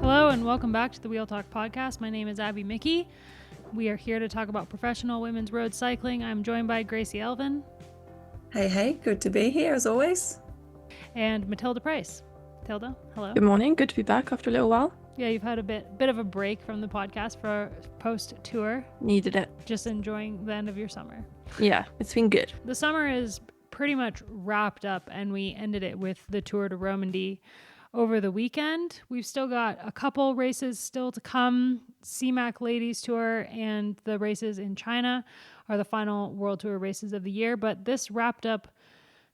Hello and welcome back to the Wheel Talk podcast. My name is Abby Mickey. We are here to talk about professional women's road cycling. I'm joined by Gracie Elvin. Hey, good to be here as always. And Matilda Price. Tilda, hello. Good morning. Good to be back after a little while. Yeah, you've had a bit of a break from the podcast for post-tour. Needed it. Just enjoying the end of your summer. Yeah, it's been good. The summer is pretty much wrapped up and we ended it with the Tour de Romandie over the weekend. We've still got a couple races still to come. CMAC Ladies Tour and the races in China are the final World Tour races of the year. But this wrapped up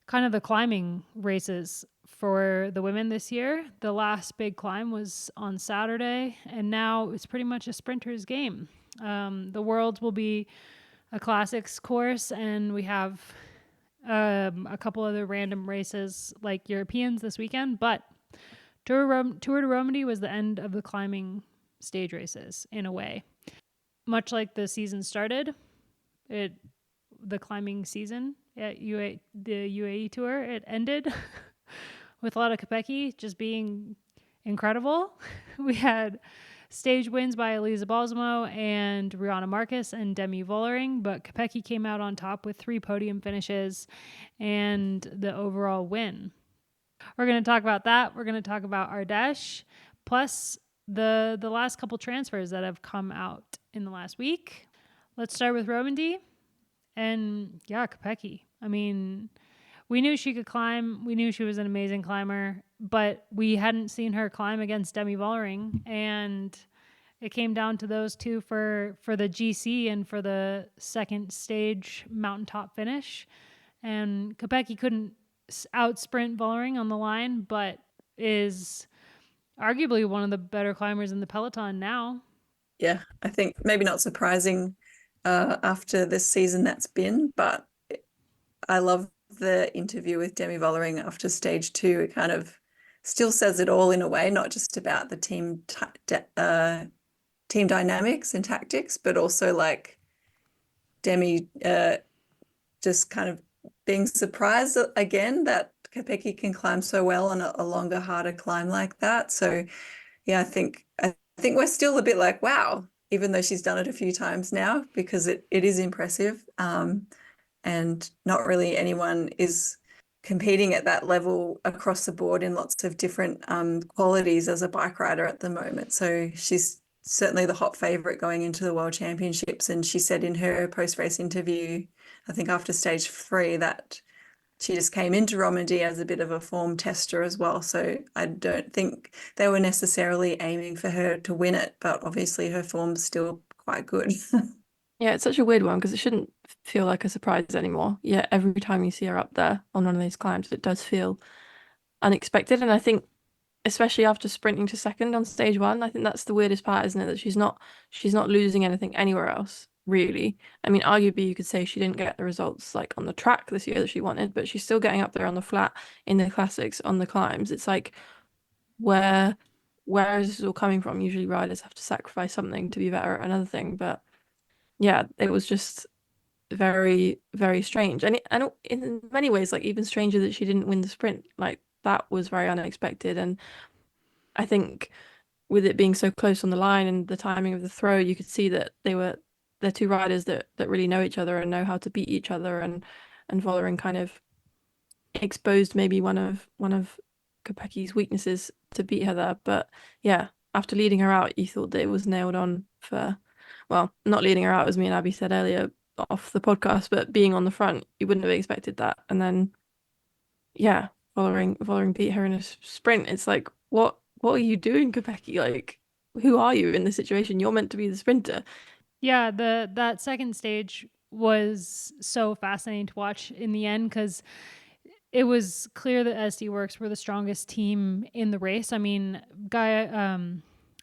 kind of the climbing races for the women this year. The last big climb was on Saturday, and now it's pretty much a sprinter's game. The Worlds will be a classics course, and we have a couple other random races like Europeans this weekend, but Tour de Romandie was the end of the climbing stage races in a way. Much like the season started, the climbing season at the UAE Tour, it ended with a lot of Kopecky just being incredible. We had stage wins by Elisa Balsamo and Rihanna Marcus and Demi Vollering, but Kopecky came out on top with 3 podium finishes and the overall win. We're going to talk about that. We're going to talk about Ardèche, plus the last couple transfers that have come out in the last week. Let's start with Romandie. And yeah, Kopecky. I mean, we knew she could climb. We knew she was an amazing climber, but we hadn't seen her climb against Demi Vollering. And it came down to those two for the GC and for the second stage mountaintop finish. And Kopecky couldn't out-sprint Vollering on the line, but is arguably one of the better climbers in the peloton now. Yeah, I think maybe not surprising after this season that's been, but I love the interview with Demi Vollering after stage 2. It kind of still says it all in a way, not just about the team dynamics and tactics, but also like Demi just kind of being surprised again that Kopecky can climb so well on a longer, harder climb like that. So yeah, I think we're still a bit like, wow, even though she's done it a few times now, because it is impressive. And not really anyone is competing at that level across the board in lots of different qualities as a bike rider at the moment. So she's certainly the hot favorite going into the World Championships. And she said in her post-race interview, I think after stage 3, that she just came into Romandie as a bit of a form tester as well. So I don't think they were necessarily aiming for her to win it, but obviously her form's still quite good. Yeah, it's such a weird one because it shouldn't feel like a surprise anymore. Yeah, every time you see her up there on one of these climbs, it does feel unexpected. And I think especially after sprinting to second on stage 1, I think that's the weirdest part, isn't it? That she's not losing anything anywhere else, really. I mean, arguably you could say she didn't get the results like on the track this year that she wanted, but she's still getting up there on the flat, in the classics, on the climbs. It's like, where is this all coming from? Usually riders have to sacrifice something to be better at another thing, but yeah, it was just very, very strange. And in many ways, like even stranger that she didn't win the sprint. Like that was very unexpected. And I think with it being so close on the line and the timing of the throw, you could see that they're two riders that really know each other and know how to beat each other. And Vollering kind of exposed maybe one of Kopecky's weaknesses to beat her there. But yeah, after leading her out, you thought that it was nailed on for, well, not leading her out, as me and Abby said earlier off the podcast, but being on the front, you wouldn't have expected that. And then, yeah, Vollering beat her in a sprint. It's like, what are you doing, Kopecky? Like, who are you in this situation? You're meant to be the sprinter. Yeah, that second stage was so fascinating to watch in the end because it was clear that SD Worx were the strongest team in the race. I mean,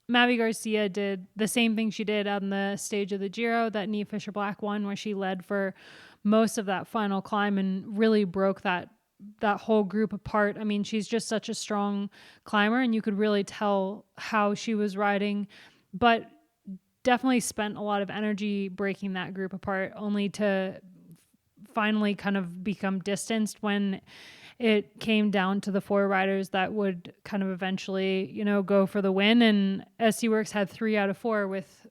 Mavi Garcia did the same thing she did on the stage of the Giro that Nia Fisher-Black won, where she led for most of that final climb and really broke that whole group apart. I mean, she's just such a strong climber, and you could really tell how she was riding, but definitely spent a lot of energy breaking that group apart, only to finally kind of become distanced when it came down to the 4 riders that would kind of eventually, go for the win. And SC Works had 3 out of 4 with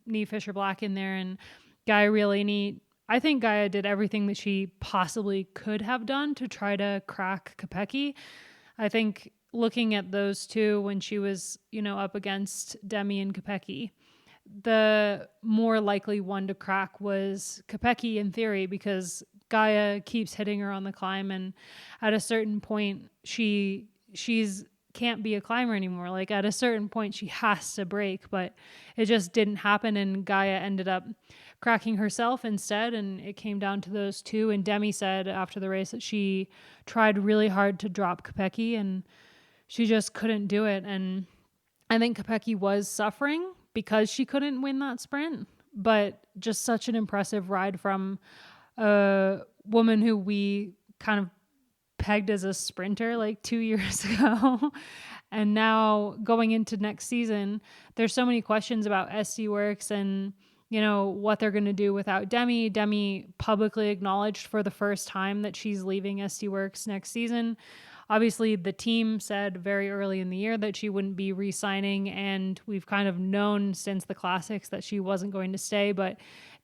Niamh Fisher-Black in there, and Gaia really neat. I think Gaia did everything that she possibly could have done to try to crack Kopecky. I think looking at those two when she was, up against Demi and Kopecky, the more likely one to crack was Kopecky in theory, because Gaia keeps hitting her on the climb, and at a certain point she's can't be a climber anymore. Like at a certain point she has to break, but it just didn't happen, and Gaia ended up cracking herself instead, and it came down to those two. And Demi said after the race that she tried really hard to drop Kopecky and she just couldn't do it. And I think Kopecky was suffering because she couldn't win that sprint, but just such an impressive ride from a woman who we kind of pegged as a sprinter like 2 years ago. And now going into next season, there's so many questions about SC Works and, what they're going to do without Demi. Demi publicly acknowledged for the first time that she's leaving SC Works next season. Obviously, the team said very early in the year that she wouldn't be re-signing, and we've kind of known since the classics that she wasn't going to stay, but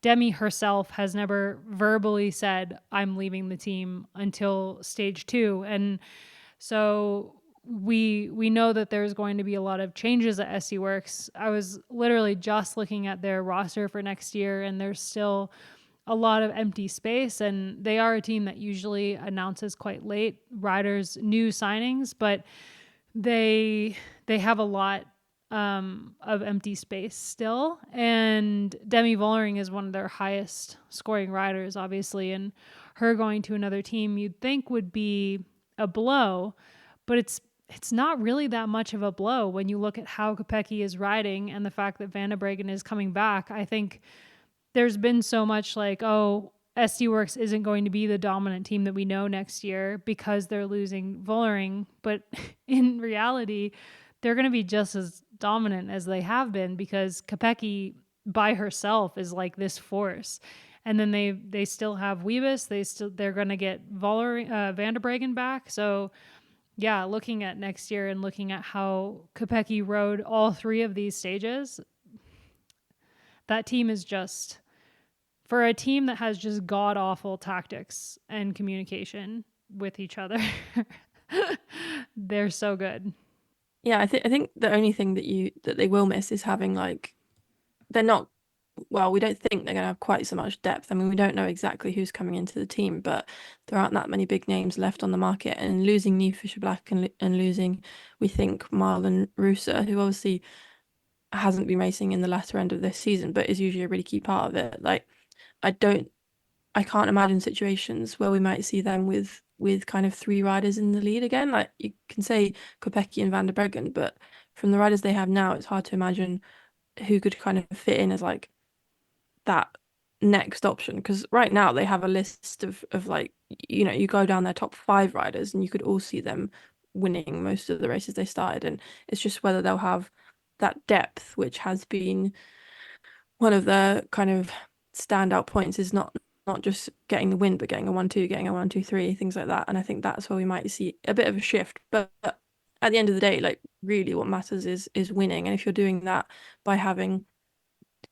Demi herself has never verbally said, I'm leaving the team until stage 2. And so we know that there's going to be a lot of changes at SC Works. I was literally just looking at their roster for next year, and there's still a lot of empty space, and they are a team that usually announces quite late riders' new signings, but they have a lot of empty space still. And Demi Vollering is one of their highest scoring riders, obviously, and her going to another team you'd think would be a blow, but it's not really that much of a blow when you look at how Kopecky is riding and the fact that Van der Breggen is coming back. I think there's been so much like, SC Works isn't going to be the dominant team that we know next year because they're losing Vollering. But in reality, they're going to be just as dominant as they have been, because Kopecky by herself is like this force. And then they still have Wiebes. They're going to get Van der Breggen back. So yeah, looking at next year and looking at how Kopecky rode all 3 of these stages, that team is just, for a team that has just god awful tactics and communication with each other, they're so good. Yeah, I think the only thing that they will miss is having they're not, well, we don't think they're going to have quite so much depth. I mean, we don't know exactly who's coming into the team, but there aren't that many big names left on the market. And losing Niamh Fisher-Black and losing, we think, Marlon Ruser, who obviously hasn't been racing in the latter end of this season, but is usually a really key part of it. I can't imagine situations where we might see them with kind of 3 riders in the lead again. Like you can say Kopecky and Van der Breggen, but from the riders they have now, it's hard to imagine who could kind of fit in as that next option. Because right now they have a list of you go down their top 5 riders and you could all see them winning most of the races they started, and it's just whether they'll have that depth, which has been one of the kind of standout points, is not just getting the win, but getting a 1-2, getting a 1-2-3, things like that. And I think that's where we might see a bit of a shift. But at the end of the day, really what matters is winning. And if you're doing that by having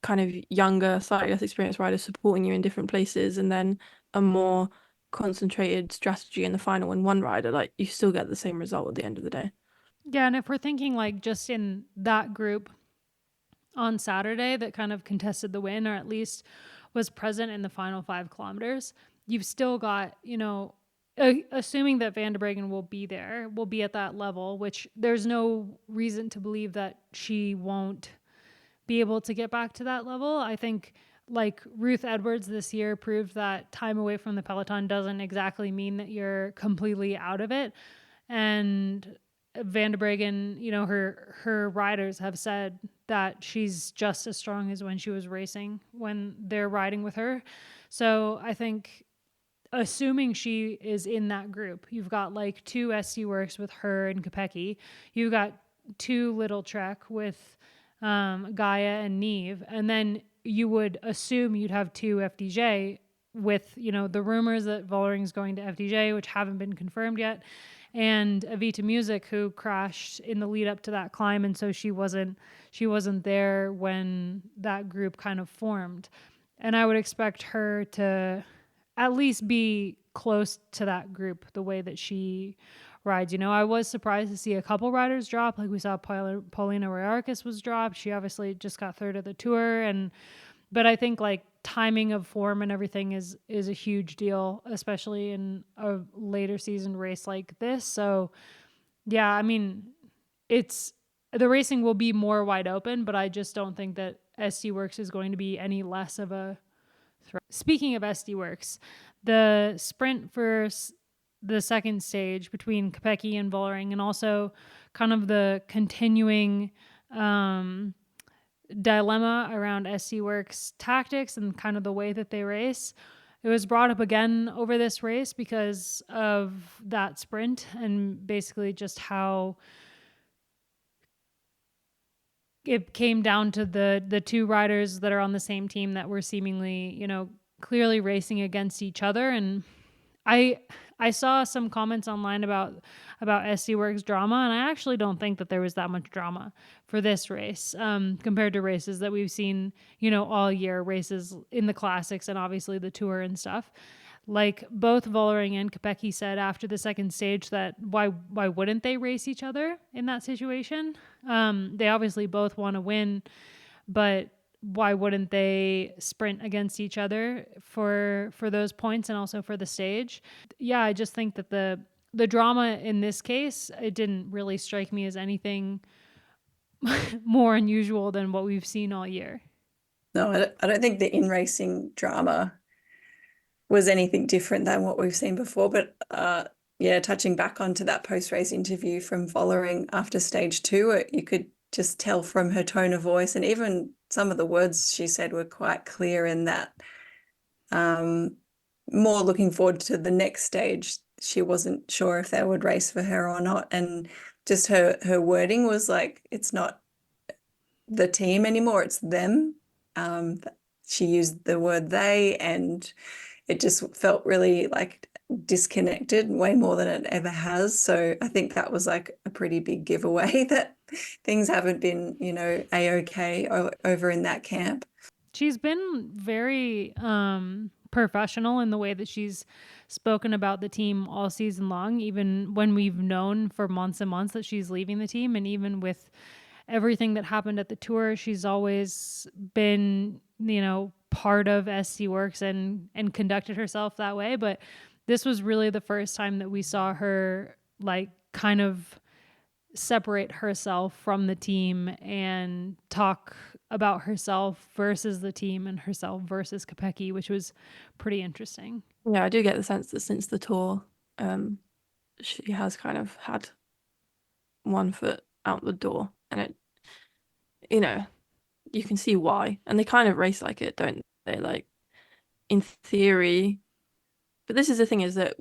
kind of younger, slightly less experienced riders supporting you in different places, and then a more concentrated strategy in the final in one rider, you still get the same result at the end of the day. Yeah, and if we're thinking just in that group on Saturday that kind of contested the win, or at least was present in the final 5 kilometers, you've still got, assuming that Van der Breggen will be at that level, which there's no reason to believe that she won't be able to get back to that level. I think Ruth Edwards this year proved that time away from the peloton doesn't exactly mean that you're completely out of it. And Van der Breggen, her riders have said that she's just as strong as when she was racing when they're riding with her. So I think, assuming she is in that group, you've got 2 SC Works with her and Kopecky. You've got 2 Little Trek with Gaia and Niamh, and then you would assume you'd have 2 FDJ with, the rumors that Vollering going to FDJ, which haven't been confirmed yet, and Avita Music, who crashed in the lead up to that climb, and so she wasn't there when that group kind of formed. And I would expect her to at least be close to that group the way that she rides. I was surprised to see a couple riders drop. Like we saw Paulina Royarkis was dropped. She obviously just got third of the Tour, but I think like timing of form and everything is a huge deal, especially in a later season race like this. So yeah, I mean, the racing will be more wide open, but I just don't think that SD Worx is going to be any less of a threat. Speaking of SD Worx, the sprint for the second stage between Kopecky and Vollering, and also kind of the continuing dilemma around SD Worx tactics and kind of the way that they race. It was brought up again over this race because of that sprint and basically just how it came down to the two riders that are on the same team that were seemingly, clearly racing against each other. And I saw some comments online about SD Worx drama, and I actually don't think that there was that much drama for this race compared to races that we've seen, all year, races in the classics and obviously the Tour and stuff. Like both Vollering and Kopecky said after the second stage that why wouldn't they race each other in that situation? They obviously both want to win, but why wouldn't they sprint against each other for those points and also for the stage? Yeah, I just think that the drama in this case, it didn't really strike me as anything more unusual than what we've seen all year. No, I don't think the in-racing drama was anything different than what we've seen before. But yeah, touching back onto that post-race interview from Vollering after stage 2, you could just tell from her tone of voice, and even some of the words she said were quite clear in that more looking forward to the next stage. She wasn't sure if they would race for her or not. And just her wording was like, it's not the team anymore, it's them. She used the word they, and it just felt really like disconnected way more than it ever has. So I think that was like a pretty big giveaway that things haven't been, a-okay over in that camp. She's been very professional in the way that she's spoken about the team all season long, even when we've known for months and months that she's leaving the team. And even with everything that happened at the Tour, she's always been, part of SD Worx and conducted herself that way. But this was really the first time that we saw her like kind of separate herself from the team and talk about herself versus the team and herself versus Kopecky, which was pretty interesting. Yeah, I do get the sense that since the Tour, she has kind of had one foot out the door, and it, you can see why. And they kind of race like it, don't they? Like, in theory. But this is the thing, is that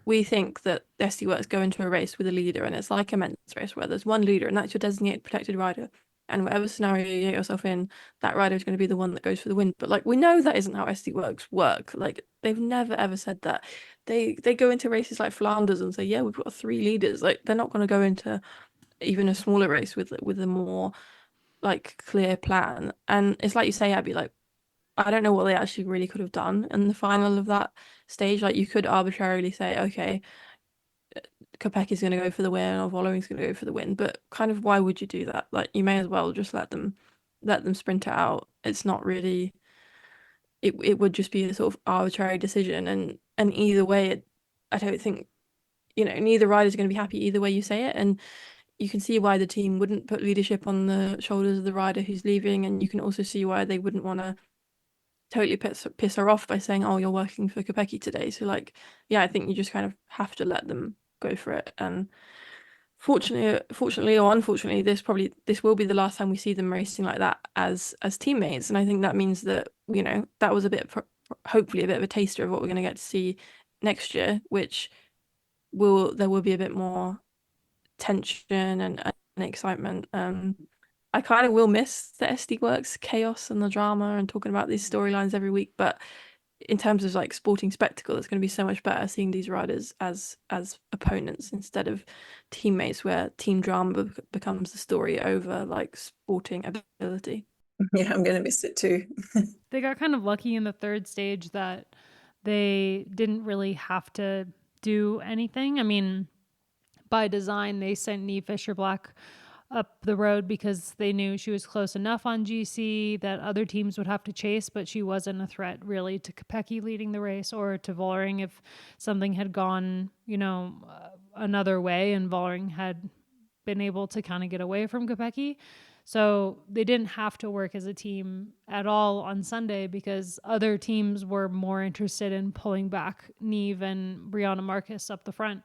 we think that SD Worx go into a race with a leader, and it's like a men's race where there's one leader, and that's your designated protected rider. And whatever scenario you get yourself in, that rider is going to be the one that goes for the win. But like, we know that isn't how SD Worx work. Like, they've never ever said that. They go into races like Flanders and say, yeah, we've got 3 leaders. Like, they're not going to go into even a smaller race with a more like clear plan. And it's like you say, Abby, like, I don't know what they actually really could have done in the final of that stage. Like, you could arbitrarily say, okay, Kopecky's going to go for the win or Vollering's going to go for the win, but kind of why would you do that? Like, you may as well just let them sprint it out. It's not really, it would just be a sort of arbitrary decision, and either way, I don't think, neither rider's going to be happy either way you say it. And you can see why the team wouldn't put leadership on the shoulders of the rider who's leaving, and you can also see why they wouldn't want to totally piss her off by saying, oh, you're working for Kopecky today. So like, yeah, I think you just kind of have to let them go for it. And fortunately or unfortunately, this will be the last time we see them racing like that as teammates. And I think that means that, that was hopefully a bit of a taster of what we're going to get to see next year, which there will be a bit more tension and excitement. I kind of will miss the SD Worx chaos and the drama and talking about these storylines every week, but in terms of like sporting spectacle, it's going to be so much better seeing these riders as opponents instead of teammates, where team drama becomes the story over like sporting ability. Yeah, I'm going to miss it too. They got kind of lucky in the third stage that they didn't really have to do anything. I mean, by design, they sent Neve Fisher-Black up the road because they knew she was close enough on GC that other teams would have to chase, but she wasn't a threat really to Kopecky leading the race or to Vollering if something had gone, another way and Vollering had been able to kind of get away from Kopecky. So they didn't have to work as a team at all on Sunday because other teams were more interested in pulling back Neve and Brianna Marcus up the front.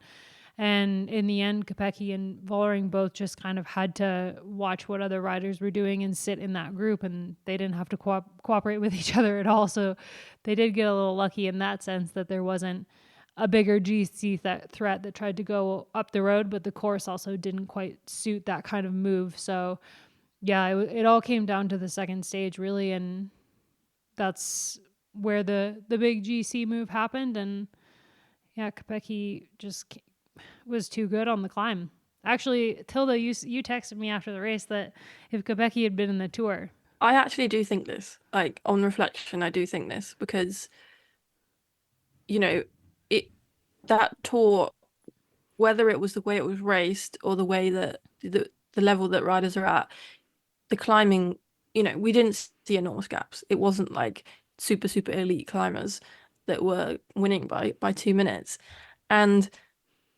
And in the end, Kopecky and Vollering both just kind of had to watch what other riders were doing and sit in that group, and they didn't have to cooperate with each other at all. So they did get a little lucky in that sense that there wasn't a bigger GC threat that tried to go up the road, but the course also didn't quite suit that kind of move. So yeah, it all came down to the second stage really, and that's where the big GC move happened. And yeah, Kopecky just was too good on the climb. Actually, Tilda, you texted me after the race that if Kopecky had been in the Tour. I actually do think this. Like, on reflection, I do think this because, that Tour, whether it was the way it was raced or the way that the level that riders are at, the climbing, we didn't see enormous gaps. It wasn't like super, super elite climbers that were winning by 2 minutes. And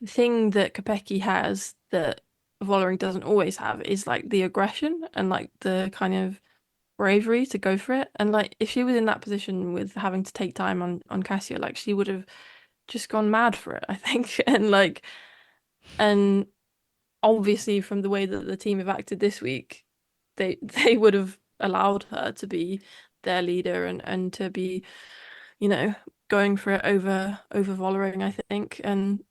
the thing that Kopecky has that Vollering doesn't always have is like the aggression and like the kind of bravery to go for it. And like if she was in that position with having to take time on Cassia, like she would have just gone mad for it, I think. And obviously from the way that the team have acted this week, they would have allowed her to be their leader and to be, going for it over Vollering, I think. And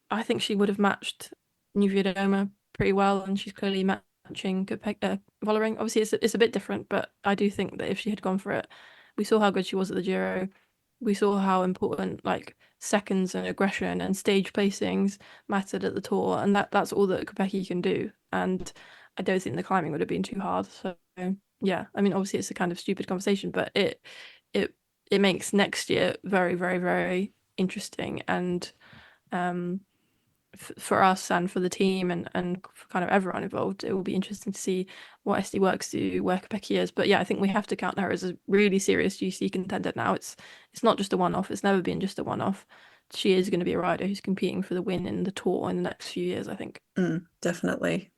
I think she would have matched Niewiadoma pretty well, and she's clearly matching Vollering. Obviously, it's a bit different, but I do think that if she had gone for it, we saw how good she was at the Giro. We saw how important like seconds and aggression and stage placings mattered at the Tour, and that's all that Kopecky can do. And I don't think the climbing would have been too hard. So yeah, I mean, obviously it's a kind of stupid conversation, but it makes next year very, very, very interesting. And for us and for the team and for kind of everyone involved, it will be interesting to see what SD Worx do, where Kopecky is. But yeah, I think we have to count her as a really serious GC contender now. It's not just a one-off. It's never been just a one-off. She is going to be a rider who's competing for the win in the Tour in the next few years, I think. Definitely.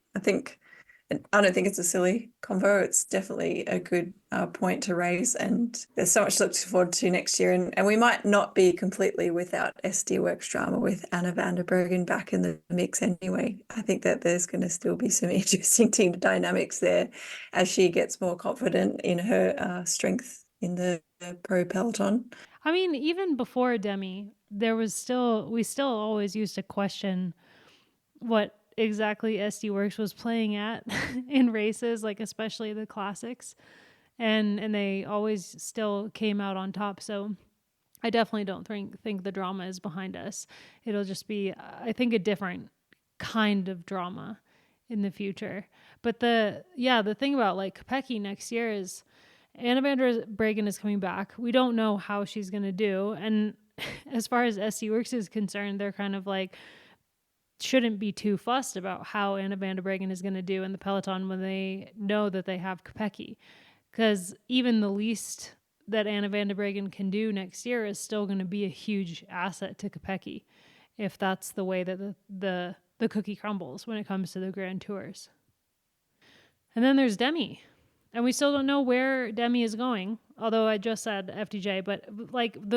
I don't think it's a silly convo. It's definitely a good point to raise, and there's so much to look forward to next year. And we might not be completely without SD Worx drama with Anna van der Breggen back in the mix anyway. I think that there's going to still be some interesting team dynamics there as she gets more confident in her strength in the pro peloton. I mean, even before Demi, we still always used to question what exactly SD Worx was playing at in races, like especially the classics, and they always still came out on top. So I definitely don't think the drama is behind us. It'll just be, I think, a different kind of drama in the future. But the thing about like Kopecky next year is Anna van der Breggen is coming back. We don't know how she's going to do. And as far as SD Worx is concerned, they're kind of like, shouldn't be too fussed about how Anna van der Breggen is going to do in the peloton when they know that they have Kopecky. Because even the least that Anna van der Breggen can do next year is still going to be a huge asset to Kopecky if that's the way that the cookie crumbles when it comes to the Grand Tours. And then there's Demi. And we still don't know where Demi is going, although I just said FDJ, but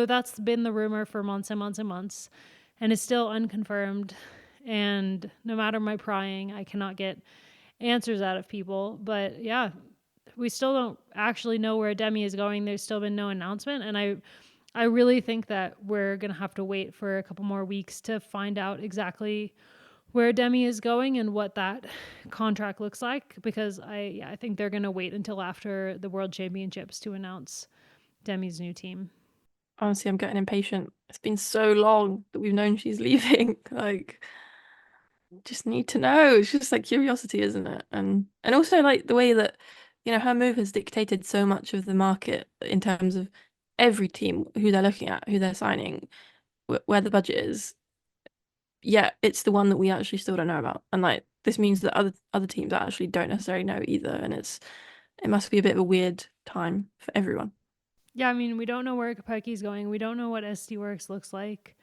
that's been the rumor for months and months and months, and it's still unconfirmed. And no matter my prying, I cannot get answers out of people. But yeah, we still don't actually know where Demi is going. There's still been no announcement. And I really think that we're going to have to wait for a couple more weeks to find out exactly where Demi is going and what that contract looks like. Because I think they're going to wait until after the World Championships to announce Demi's new team. Honestly, I'm getting impatient. It's been so long that we've known she's leaving. Like, just need to know. It's just like curiosity, isn't it? And also like the way that, her move has dictated so much of the market in terms of every team, who they're looking at, who they're signing, where the budget is. Yeah, it's the one that we actually still don't know about. And like this means that other teams actually don't necessarily know either. And it must be a bit of a weird time for everyone. Yeah, I mean, we don't know where Kopeckis going. We don't know what SD Worx looks like.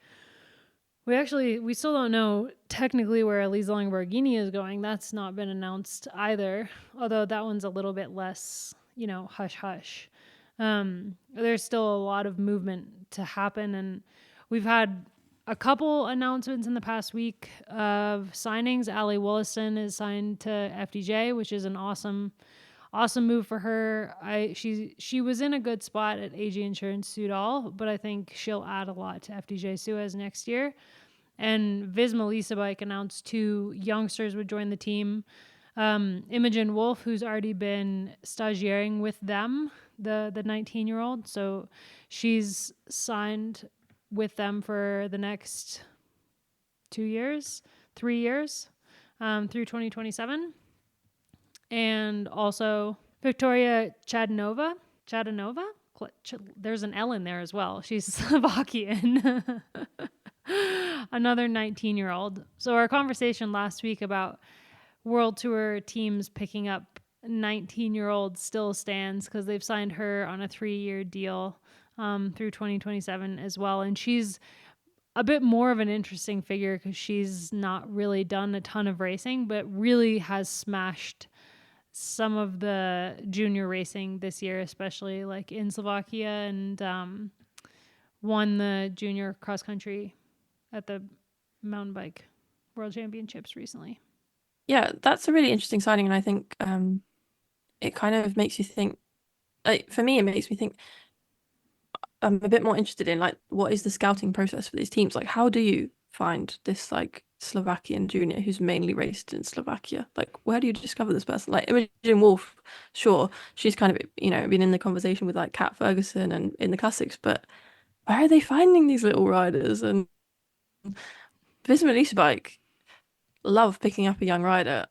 We still don't know technically where Elisa Lamborghini is going. That's not been announced either, although that one's a little bit less, hush hush. There's still a lot of movement to happen, and we've had a couple announcements in the past week of signings. Ali Wollaston is signed to FDJ, which is an awesome move for her. She was in a good spot at AG Insurance Sudal, but I think she'll add a lot to FDJ Suez next year. And Visma Lisabike announced 2 youngsters would join the team. Imogen Wolf, who's already been stagiating with them, the 19-year-old. So she's signed with them for the next 3 years, through 2027. And also Victoria Chadanova. There's an L in there as well. She's Slovakian. Another 19-year-old. So our conversation last week about World Tour teams picking up 19-year-olds still stands because they've signed her on a 3-year deal through 2027 as well. And she's a bit more of an interesting figure because she's not really done a ton of racing, but really has smashed some of the junior racing this year, especially like in Slovakia, and won the junior cross country at the mountain bike world championships recently. Yeah, that's a really interesting signing, and I think it kind of makes you think. Like, for me, it makes me think. I'm a bit more interested in like what is the scouting process for these teams? Like, how do you find this like Slovakian junior who's mainly raced in Slovakia? Like, where do you discover this person? Like Imogen Wolf, sure, she's kind of been in the conversation with like Kat Ferguson and in the classics, but where are they finding these little riders? And Visma Leasebike love picking up a young rider,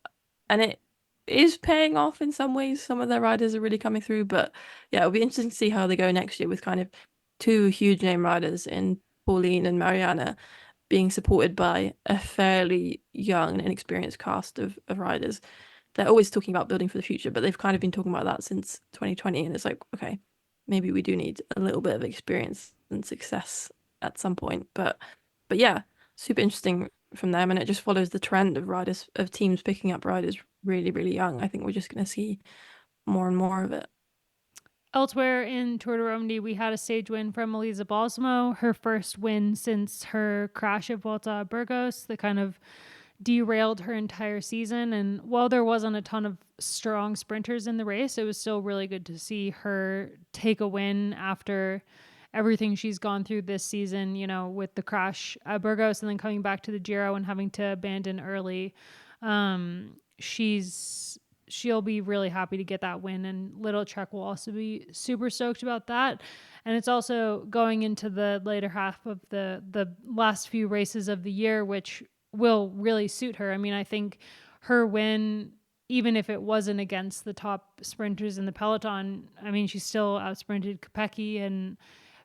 and it is paying off in some ways. Some of their riders are really coming through, but yeah, it'll be interesting to see how they go next year with kind of 2 huge name riders in Pauline and Mariana being supported by a fairly young and inexperienced cast of riders. They're always talking about building for the future, but they've kind of been talking about that since 2020, and it's like, okay, maybe we do need a little bit of experience and success at some point. But yeah, super interesting from them, and it just follows the trend of teams picking up riders really, really young. I think we're just going to see more and more of it. Elsewhere in Tour de Romandie, we had a stage win from Elisa Balsamo, her first win since her crash at Volta a Burgos that kind of derailed her entire season. And while there wasn't a ton of strong sprinters in the race, it was still really good to see her take a win after everything she's gone through this season, with the crash at Burgos and then coming back to the Giro and having to abandon early. She'll be really happy to get that win, and Little Trek will also be super stoked about that. And it's also going into the later half of the last few races of the year, which will really suit her. I mean, I think her win, even if it wasn't against the top sprinters in the peloton, I mean, she still outsprinted Kopecky. And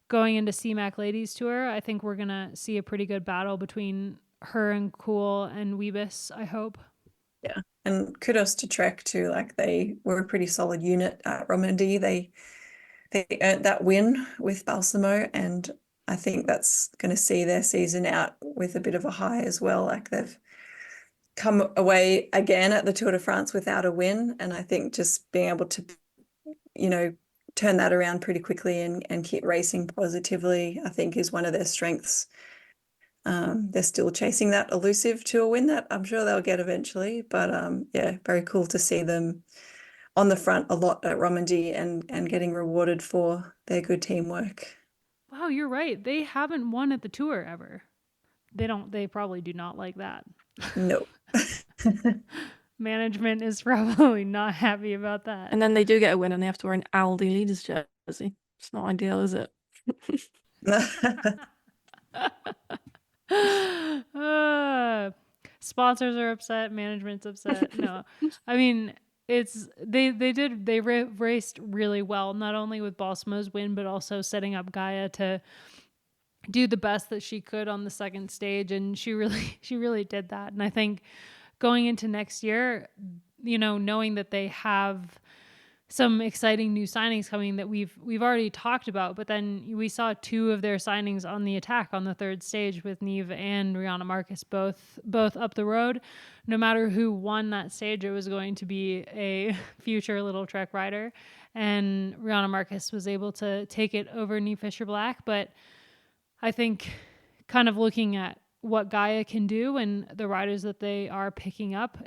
going into CMAC Ladies Tour, I think we're going to see a pretty good battle between her and Kuhl and Wiebes, I hope. Yeah, and kudos to Trek too. Like, they were a pretty solid unit at Romandie. They earned that win with Balsamo, and I think that's going to see their season out with a bit of a high as well. Like, they've come away again at the Tour de France without a win, and I think just being able to, turn that around pretty quickly and keep racing positively, I think is one of their strengths. They're still chasing that elusive tour win that I'm sure they'll get eventually, but yeah, very cool to see them on the front a lot at Romandie and getting rewarded for their good teamwork. Wow, you're right. They haven't won at the tour ever. They probably do not like that. No. Management is probably not happy about that. And then they do get a win and they have to wear an Aldi leaders jersey. It's not ideal, is it? Uh, sponsors are upset, management's upset. No, I mean they raced really well, not only with Balsamo's win, but also setting up Gaia to do the best that she could on the second stage, and she really did that. And I think going into next year, knowing that they have some exciting new signings coming that we've already talked about, but then we saw two of their signings on the attack on the third stage with Neve and Rihanna Marcus both up the road. No matter who won that stage, it was going to be a future Little Trek rider, and Rihanna Marcus was able to take it over Neve Fisher-Black. But I think kind of looking at what Gaia can do and the riders that they are picking up,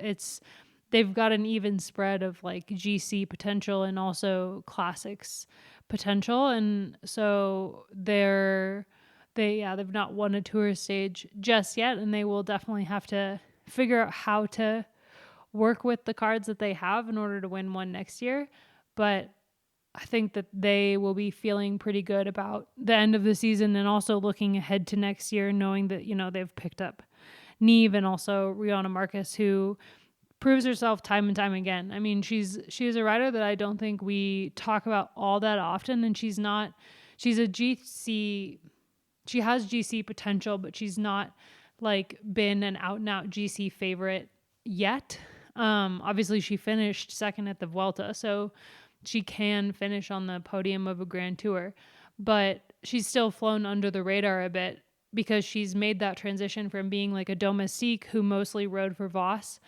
they've got an even spread of like GC potential and also classics potential. And so they've not won a tour stage just yet, and they will definitely have to figure out how to work with the cards that they have in order to win one next year. But I think that they will be feeling pretty good about the end of the season, and also looking ahead to next year, knowing that, they've picked up Neve and also Rihanna Marcus, who proves herself time and time again. I mean, she's a rider that I don't think we talk about all that often, and she's a GC, she has GC potential, but she's not like been an out and out GC favorite yet. Obviously she finished second at the Vuelta, so she can finish on the podium of a Grand Tour, but she's still flown under the radar a bit because she's made that transition from being like a domestique who mostly rode for Voss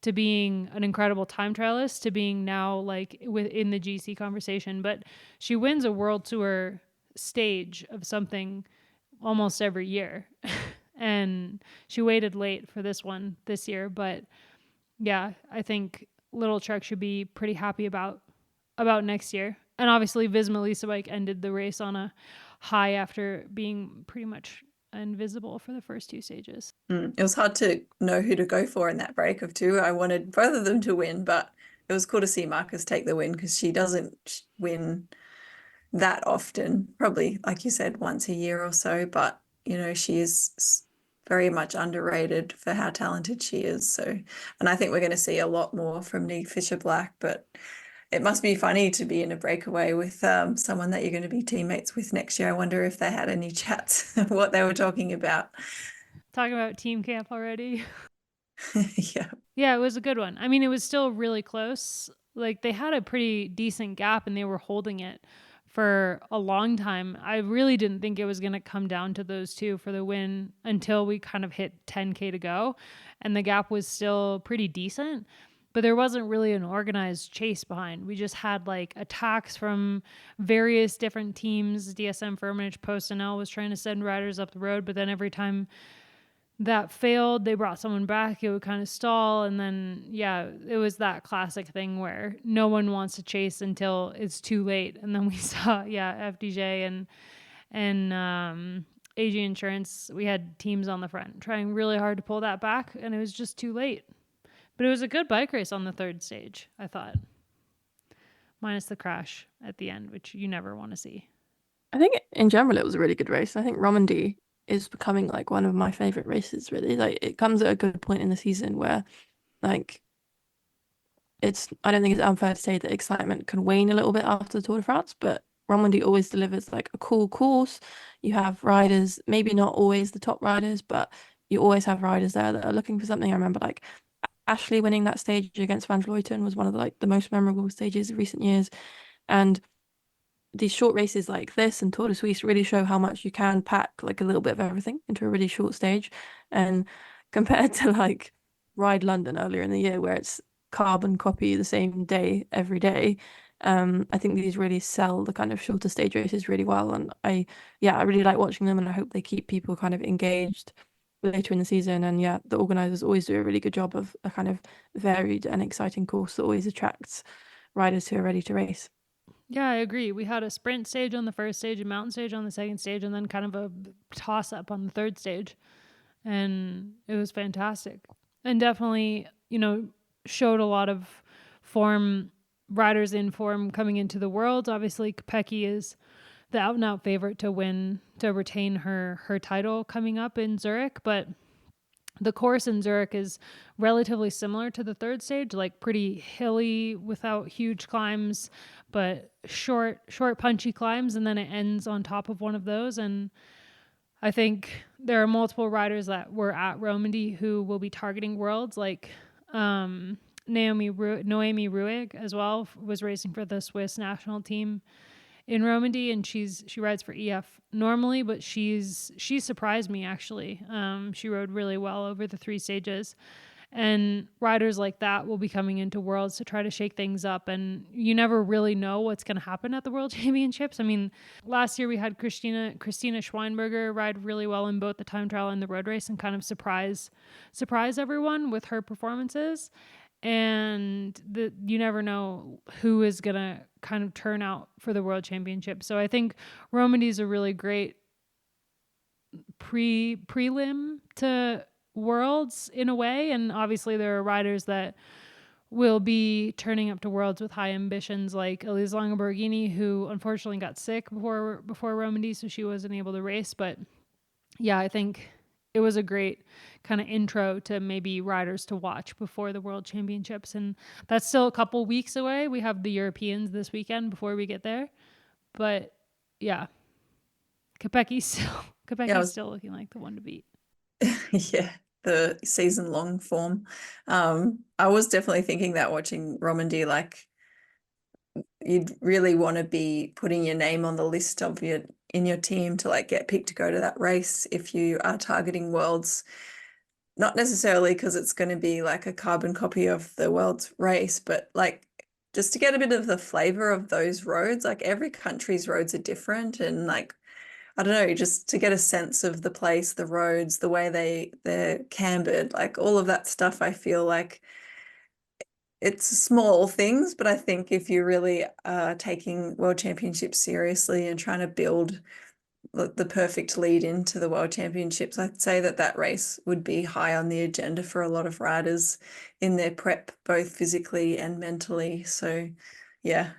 to being an incredible time trialist to being now like within the GC conversation. But she wins a World Tour stage of something almost every year. And she waited late for this one this year. But yeah, I think Little Trek should be pretty happy about next year. And obviously Visma Leasebike ended the race on a high after being pretty much invisible for the first two stages. It was hard to know who to go for in that break of two. I wanted both of them to win, but it was cool to see Marcus take the win because she doesn't win that often, probably, like you said, once a year or so. But, she is very much underrated for how talented she is. So, and I think we're going to see a lot more from Neve Fisher-Black, but it must be funny to be in a breakaway with someone that you're going to be teammates with next year. I wonder if they had any chats, what they were talking about. Talking about team camp already. Yeah. Yeah, it was a good one. I mean, it was still really close. Like they had a pretty decent gap and they were holding it for a long time. I really didn't think it was going to come down to those two for the win until we kind of hit 10K to go. And the gap was still pretty decent. But there wasn't really an organized chase behind. We just had like attacks from various different teams. DSM, Firmenich, PostNL was trying to send riders up the road, but then every time that failed, they brought someone back, it would kind of stall. And then, yeah, it was that classic thing where no one wants to chase until it's too late. And then we saw, FDJ and AG Insurance, we had teams on the front trying really hard to pull that back, and it was just too late. But it was a good bike race on the third stage, I thought. Minus the crash at the end, which you never want to see. I think in general it was a really good race. I think Romandie is becoming like one of my favorite races, really. Like it comes at a good point in the season where like I don't think it's unfair to say that excitement can wane a little bit after the Tour de France, but Romandie always delivers like a cool course. You have riders, maybe not always the top riders, but you always have riders there that are looking for something. I remember like Ashley winning that stage against Van Vleuten was one of the most memorable stages of recent years. And these short races like this and Tour de Suisse really show how much you can pack like a little bit of everything into a really short stage. And compared to like Ride London earlier in the year where it's carbon copy the same day every day, I think these really sell the kind of shorter stage races really well. And I really like watching them, and I hope they keep people kind of engaged later in the season. And yeah, the organizers always do a really good job of a kind of varied and exciting course that always attracts riders who are ready to race. Yeah, I agree. We had a sprint stage on the first stage, a mountain stage on the second stage, and then kind of a toss up on the third stage. And it was fantastic. And definitely, showed a lot of riders in form coming into the World. Obviously, Kopecky is the out and out favorite to retain her title coming up in Zurich, but the course in Zurich is relatively similar to the third stage, like pretty hilly without huge climbs, but short punchy climbs, and then it ends on top of one of those. And I think there are multiple riders that were at Romandie who will be targeting worlds, like Noemi Ruig as well was racing for the Swiss national team in Romandie, and she rides for EF normally, but she surprised me actually. She rode really well over the 3 stages, and riders like that will be coming into Worlds to try to shake things up, and you never really know what's going to happen at the World Championships. I mean, last year we had Christina Schweinberger ride really well in both the time trial and the road race and kind of surprise everyone with her performances. And you never know who is going to kind of turn out for the World Championship. So I think Romandie is a really great prelim to Worlds in a way. And obviously there are riders that will be turning up to Worlds with high ambitions, like Elise Lange-Borghini, who unfortunately got sick before Romandie, so she wasn't able to race. But yeah, I think it was a great kind of intro to maybe riders to watch before the World Championships. And that's still a couple weeks away. We have the Europeans this weekend before we get there. But yeah, Kopeck's still looking like the one to beat. Yeah, the season-long form. I was definitely thinking that watching Romandie, like you'd really want to be putting your name on the list in your team to like get picked to go to that race if you are targeting Worlds. Not necessarily because it's going to be like a carbon copy of the Worlds race, but like just to get a bit of the flavor of those roads. Like every country's roads are different, and like I don't know, just to get a sense of the place, the roads, the way they're cambered, like all of that stuff. I feel like it's small things, but I think if you really are taking World Championships seriously and trying to build the perfect lead into the World Championships, I'd say that race would be high on the agenda for a lot of riders in their prep, both physically and mentally. So yeah,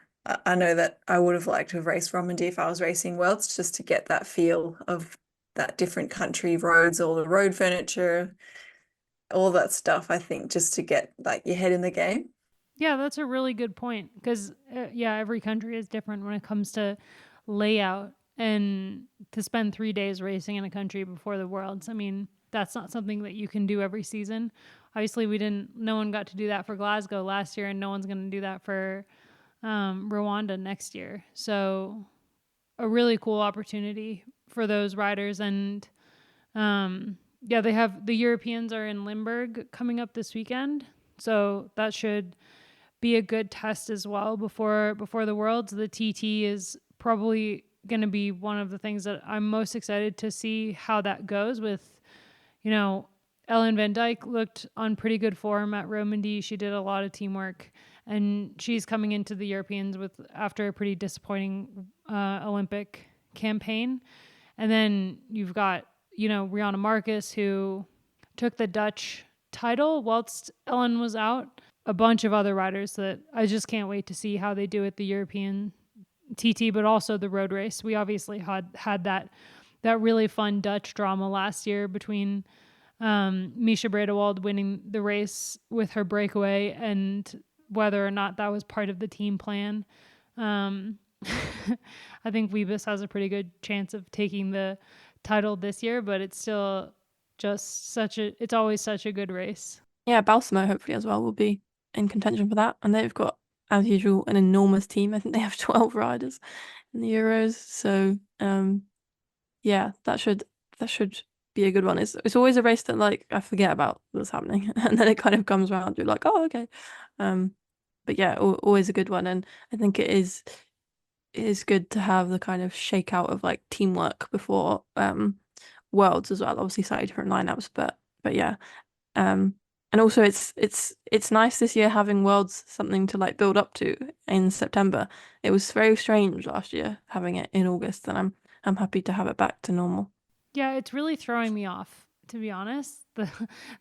I know that I would have liked to have raced Romandie if I was racing Worlds, just to get that feel of that different country roads, all the road furniture, all that stuff. I think just to get like your head in the game. Yeah, that's a really good point, because every country is different when it comes to layout, and to spend 3 days racing in a country before the Worlds, I mean, that's not something that you can do every season. Obviously, no one got to do that for Glasgow last year, and no one's going to do that for Rwanda next year. So a really cool opportunity for those riders. And they have the Europeans are in Limburg coming up this weekend, so that should be a good test as well before the Worlds. The TT is probably going to be one of the things that I'm most excited to see how that goes with, Ellen van Dijk looked on pretty good form at Romandie. She did a lot of teamwork, and she's coming into the Europeans after a pretty disappointing Olympic campaign. And then you've got, Rihanna Marcus, who took the Dutch title whilst Ellen was out. A bunch of other riders that I just can't wait to see how they do at the European TT, but also the road race. We obviously had that really fun Dutch drama last year between Misha Bredewald winning the race with her breakaway, and whether or not that was part of the team plan. I think Wiebes has a pretty good chance of taking the title this year, but it's still just it's always such a good race. Yeah, Balsamo hopefully as well will be in contention for that, and they've got, as usual, an enormous team. I think they have 12 riders in the Euros, so yeah, that should be a good one. It's always a race that like I forget about what's happening, and then it kind of comes around. You're like, oh, okay. But yeah, always a good one, and I think it is good to have the kind of shakeout of like teamwork before Worlds as well. Obviously, slightly different lineups, but yeah. And also it's nice this year having Worlds something to like build up to in September. It was very strange last year having it in August, and I'm happy to have it back to normal. Yeah, it's really throwing me off, to be honest.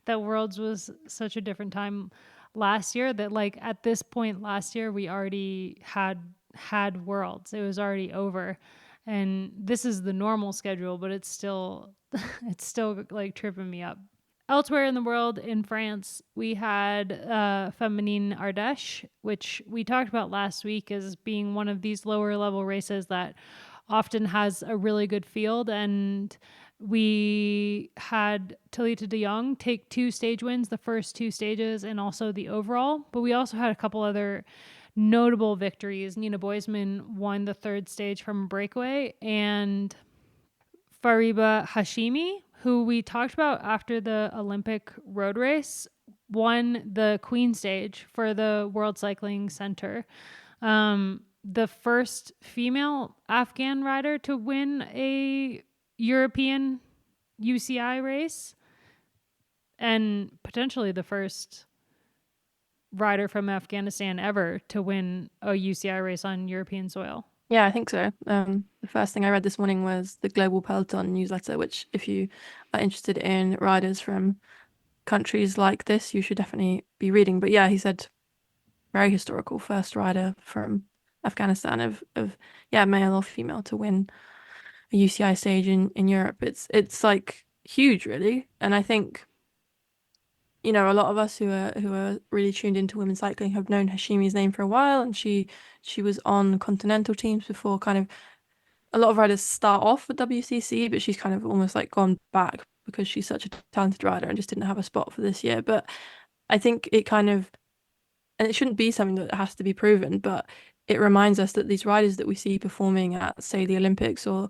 That Worlds was such a different time last year, that like at this point last year we already had Worlds. It was already over. And this is the normal schedule, but it's still it's still like tripping me up. Elsewhere in the world, in France, we had Feminine Ardèche, which we talked about last week as being one of these lower level races that often has a really good field. And we had Talita de Jong take 2 stage wins, the first 2 stages and also the overall. But we also had a couple other notable victories. Nina Boisman won the 3rd stage from a breakaway, and Fariba Hashimi, who we talked about after the Olympic road race, won the Queen stage for the World Cycling Center. The first female Afghan rider to win a European UCI race, and potentially the first rider from Afghanistan ever to win a UCI race on European soil. Yeah, I think so. The first thing I read this morning was the Global Peloton newsletter, which if you are interested in riders from countries like this, you should definitely be reading. But yeah, he said very historical first rider from Afghanistan of male or female to win a UCI stage in Europe. It's like huge, really. And I think, you know, a lot of us who are really tuned into women's cycling have known Hashimi's name for a while, and she was on continental teams before. Kind of a lot of riders start off with WCC, but she's kind of almost like gone back because she's such a talented rider and just didn't have a spot for this year. But I think it kind of, and it shouldn't be something that has to be proven, but it reminds us that these riders that we see performing at, say, the Olympics or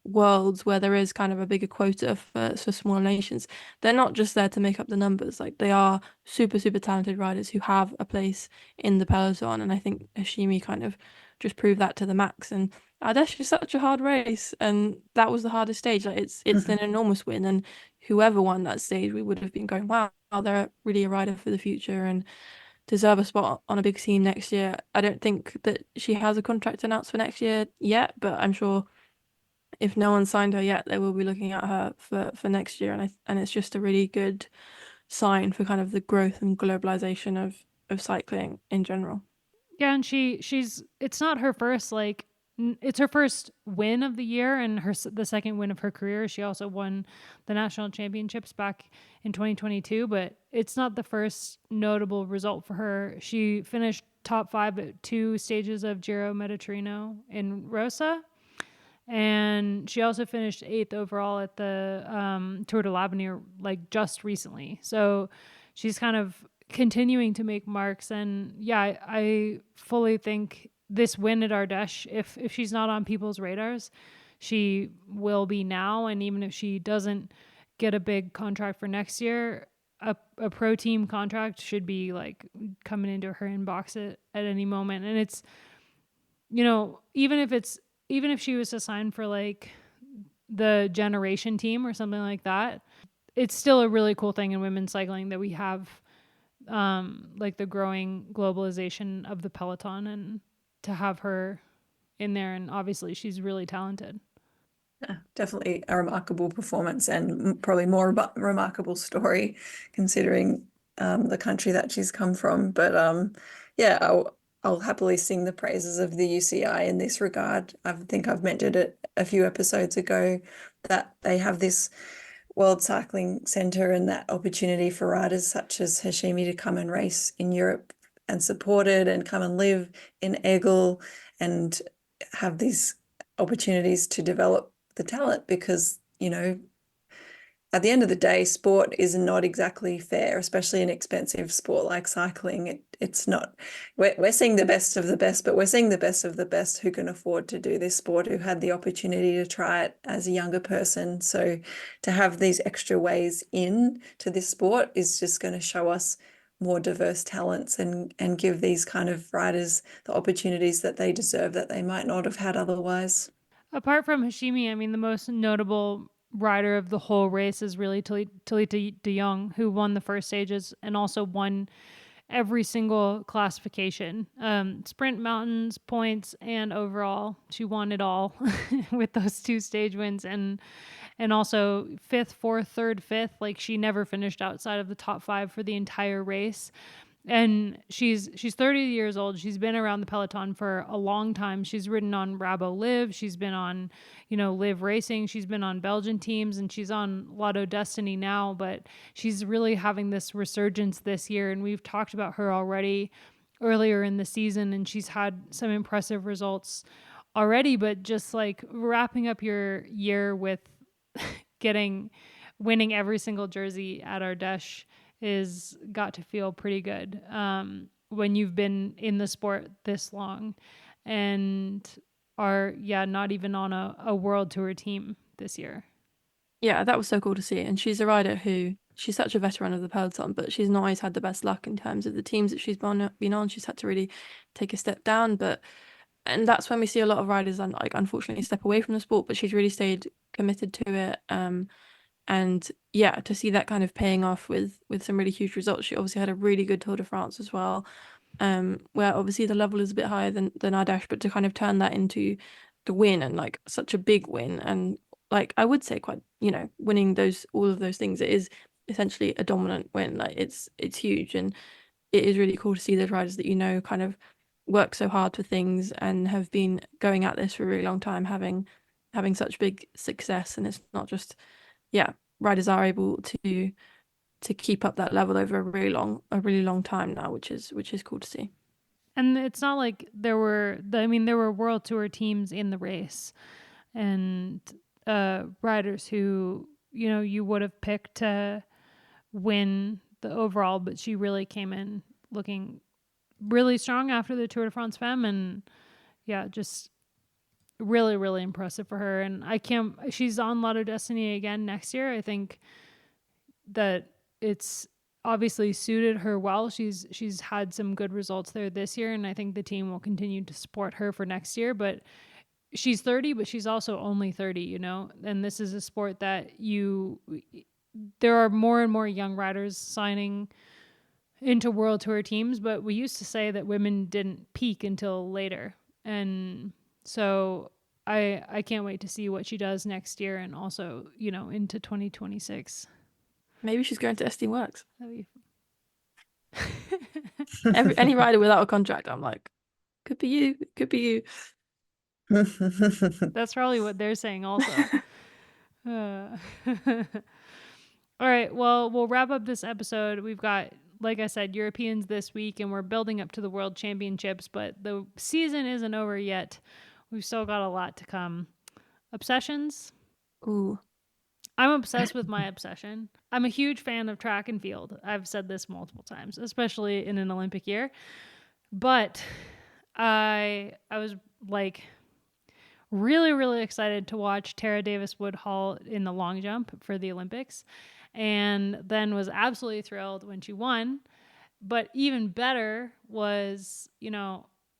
Worlds, where there is kind of a bigger quota for small nations, they're not just there to make up the numbers. Like, they are super, super talented riders who have a place in the peloton, and I think Hashimi kind of just proved that to the max. And Ardèche is such a hard race, and that was the hardest stage. Like, it's an enormous win, and whoever won that stage, we would have been going, wow, they're really a rider for the future and deserve a spot on a big team next year. I don't think that she has a contract announced for next year yet, but I'm sure if no one signed her yet, they will be looking at her for next year. And it's just a really good sign for kind of the growth and globalization of cycling in general. Yeah, and she's it's not her first it's her first win of the year and the second win of her career. She also won the national championships back in 2022, but it's not the first notable result for her. She finished top 5 at 2 stages of Giro Mediterraneo in Rosa, and she also finished 8th overall at the Tour de Romandie like just recently. So she's kind of continuing to make marks, and yeah, I fully think this win at Ardèche, if she's not on people's radars, she will be now. And even if she doesn't get a big contract for next year, a pro team contract should be like coming into her inbox at any moment. And it's, you know, even if she was to sign for like the generation team or something like that, it's still a really cool thing in women's cycling that we have like the growing globalization of the peloton, and to have her in there. And obviously she's really talented. Yeah, definitely a remarkable performance, and probably more remarkable story considering the country that she's come from. But yeah, I'll happily sing the praises of the UCI in this regard. I think I've mentioned it a few episodes ago that they have this World Cycling Centre and that opportunity for riders such as Hashimi to come and race in Europe and support it and come and live in Aigle and have these opportunities to develop the talent, because, you know, at the end of the day, sport is not exactly fair, especially an expensive sport like cycling. It's not. We're seeing the best of the best, but we're seeing the best of the best who can afford to do this sport, who had the opportunity to try it as a younger person. So to have these extra ways in to this sport is just going to show us more diverse talents and give these kind of riders the opportunities that they deserve that they might not have had otherwise. Apart from Hashimi, I mean, the most notable rider of the whole race is really Talita de Jong, who won the first stages and also won every single classification, sprint, mountains, points, and overall. She won it all with those 2 stage wins, and also 5th, 4th, 3rd, 5th. Like, she never finished outside of the top 5 for the entire race. and she's 30 years old. She's been around the peloton for a long time. She's ridden on Rabo Live. She's been on, Live Racing. She's been on Belgian teams, and she's on Lotto Destiny now, but she's really having this resurgence this year. And we've talked about her already earlier in the season, and she's had some impressive results already, but just like wrapping up your year with winning every single jersey at Ardèche is got to feel pretty good when you've been in the sport this long and are not even on a world tour team this year. Yeah, that was so cool to see. And she's a rider who, she's such a veteran of the peloton, but she's not always had the best luck in terms of the teams that she's been on. She's had to really take a step down, and that's when we see a lot of riders unfortunately step away from the sport, but she's really stayed committed to it. And yeah, to see that kind of paying off with some really huge results. She obviously had a really good Tour de France as well, where obviously the level is a bit higher than Ardèche, but to kind of turn that into the win, and like such a big win, and like I would say quite, winning all of those things, it is essentially a dominant win. Like it's huge, and it is really cool to see those riders that kind of work so hard for things and have been going at this for a really long time, having such big success. And it's not just, riders are able to keep up that level over a really long time now, which is cool to see. And it's not like there were world tour teams in the race, and riders who you would have picked to win the overall, but she really came in looking really strong after the Tour de France Femme, and just really, really impressive for her. And she's on Lotto Destiny again next year. I think that it's obviously suited her well. She's had some good results there this year, and I think the team will continue to support her for next year. But she's 30, but she's also only 30, and this is a sport that there are more and more young riders signing into world tour teams, but we used to say that women didn't peak until later. And so I can't wait to see what she does next year, and also, into 2026. Maybe she's going to SD Worx. That'd be Any rider without a contract, I'm like, could be you. It could be you. That's probably what they're saying also. All right, well, we'll wrap up this episode. We've got, like I said, Europeans this week, and we're building up to the World Championships, but the season isn't over yet. We've still got a lot to come. Obsessions? Ooh. I'm obsessed with my obsession. I'm a huge fan of track and field. I've said this multiple times, especially in an Olympic year. But I was like really, really excited to watch Tara Davis-Woodhull in the long jump for the Olympics, and then was absolutely thrilled when she won. But even better was,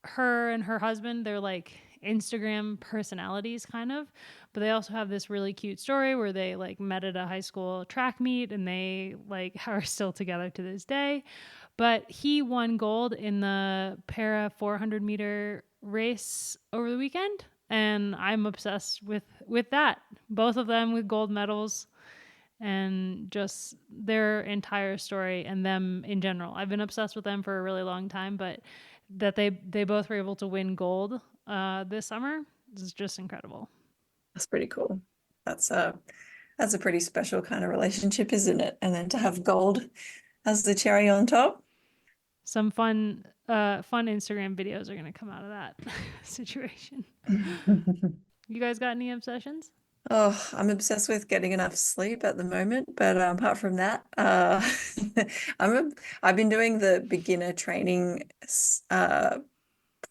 her and her husband, they're like Instagram personalities kind of, but they also have this really cute story where they like met at a high school track meet, and they like are still together to this day. But he won gold in the para 400 meter race over the weekend, and I'm obsessed with that. Both of them with gold medals, and just their entire story and them in general. I've been obsessed with them for a really long time, but that they both were able to win gold this summer is just incredible. That's pretty cool. That's a pretty special kind of relationship, isn't it? And then to have gold as the cherry on top. Some fun Instagram videos are going to come out of that situation. You guys got any obsessions? Oh, I'm obsessed with getting enough sleep at the moment, but apart from that, I've been doing the beginner training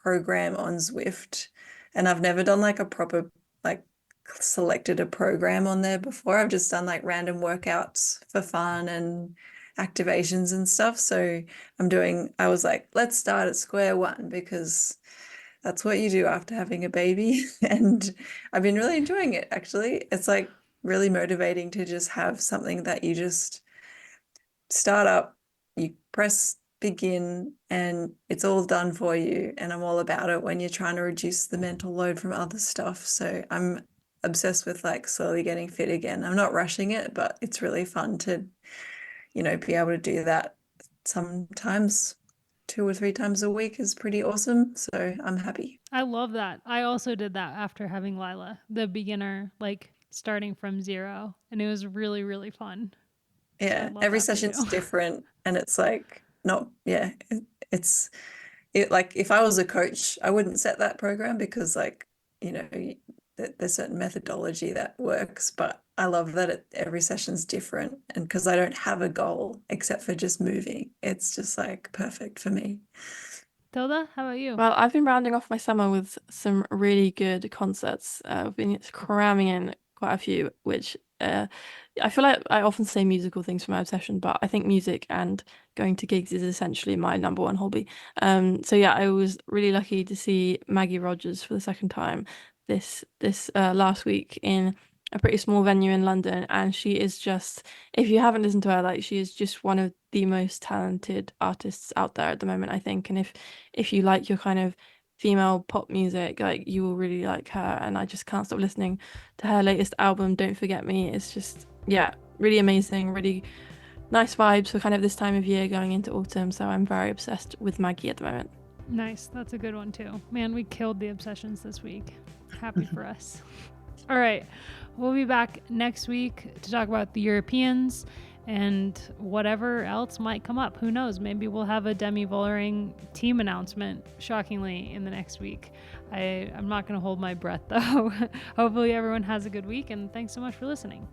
program on Zwift, and I've never done like a proper selected a program on there before. I've just done like random workouts for fun and activations and stuff. So I was like, let's start at square one, because that's what you do after having a baby. And I've been really enjoying it, actually. It's like really motivating to just have something that you just start up, you press begin, and it's all done for you. And I'm all about it when you're trying to reduce the mental load from other stuff. So I'm obsessed with like slowly getting fit again. I'm not rushing it, but it's really fun to, be able to do that sometimes 2 or 3 times a week is pretty awesome. So I'm happy. I love that. I also did that after having Lila, the beginner, like starting from 0. And it was really, really fun. Yeah, love every that for session's you. different, and it's like not, yeah, it's like if I was a coach, I wouldn't set that program because like, there's certain methodology that works, but I love that every session's different, and because I don't have a goal except for just moving, it's just like perfect for me. Tilda, how about you? Well, I've been rounding off my summer with some really good concerts. I've been cramming in quite a few, which I feel like I often say musical things for my obsession, but I think music and going to gigs is essentially my number one hobby. So yeah, I was really lucky to see Maggie Rogers for the second time this last week in a pretty small venue in London, and she is just, if you haven't listened to her, like she is just one of the most talented artists out there at the moment, I think. And if you like your kind of female pop music, like you will really like her. And I just can't stop listening to her latest album, Don't Forget Me. It's just, yeah, really amazing, really nice vibes for kind of this time of year going into autumn. So I'm very obsessed with Maggie at the moment. Nice. That's a good one too. Man, we killed the obsessions this week. Happy for us. All right. We'll be back next week to talk about the Europeans and whatever else might come up. Who knows? Maybe we'll have a Demi Vollering team announcement, shockingly, in the next week. I'm not going to hold my breath, though. Hopefully everyone has a good week, and thanks so much for listening.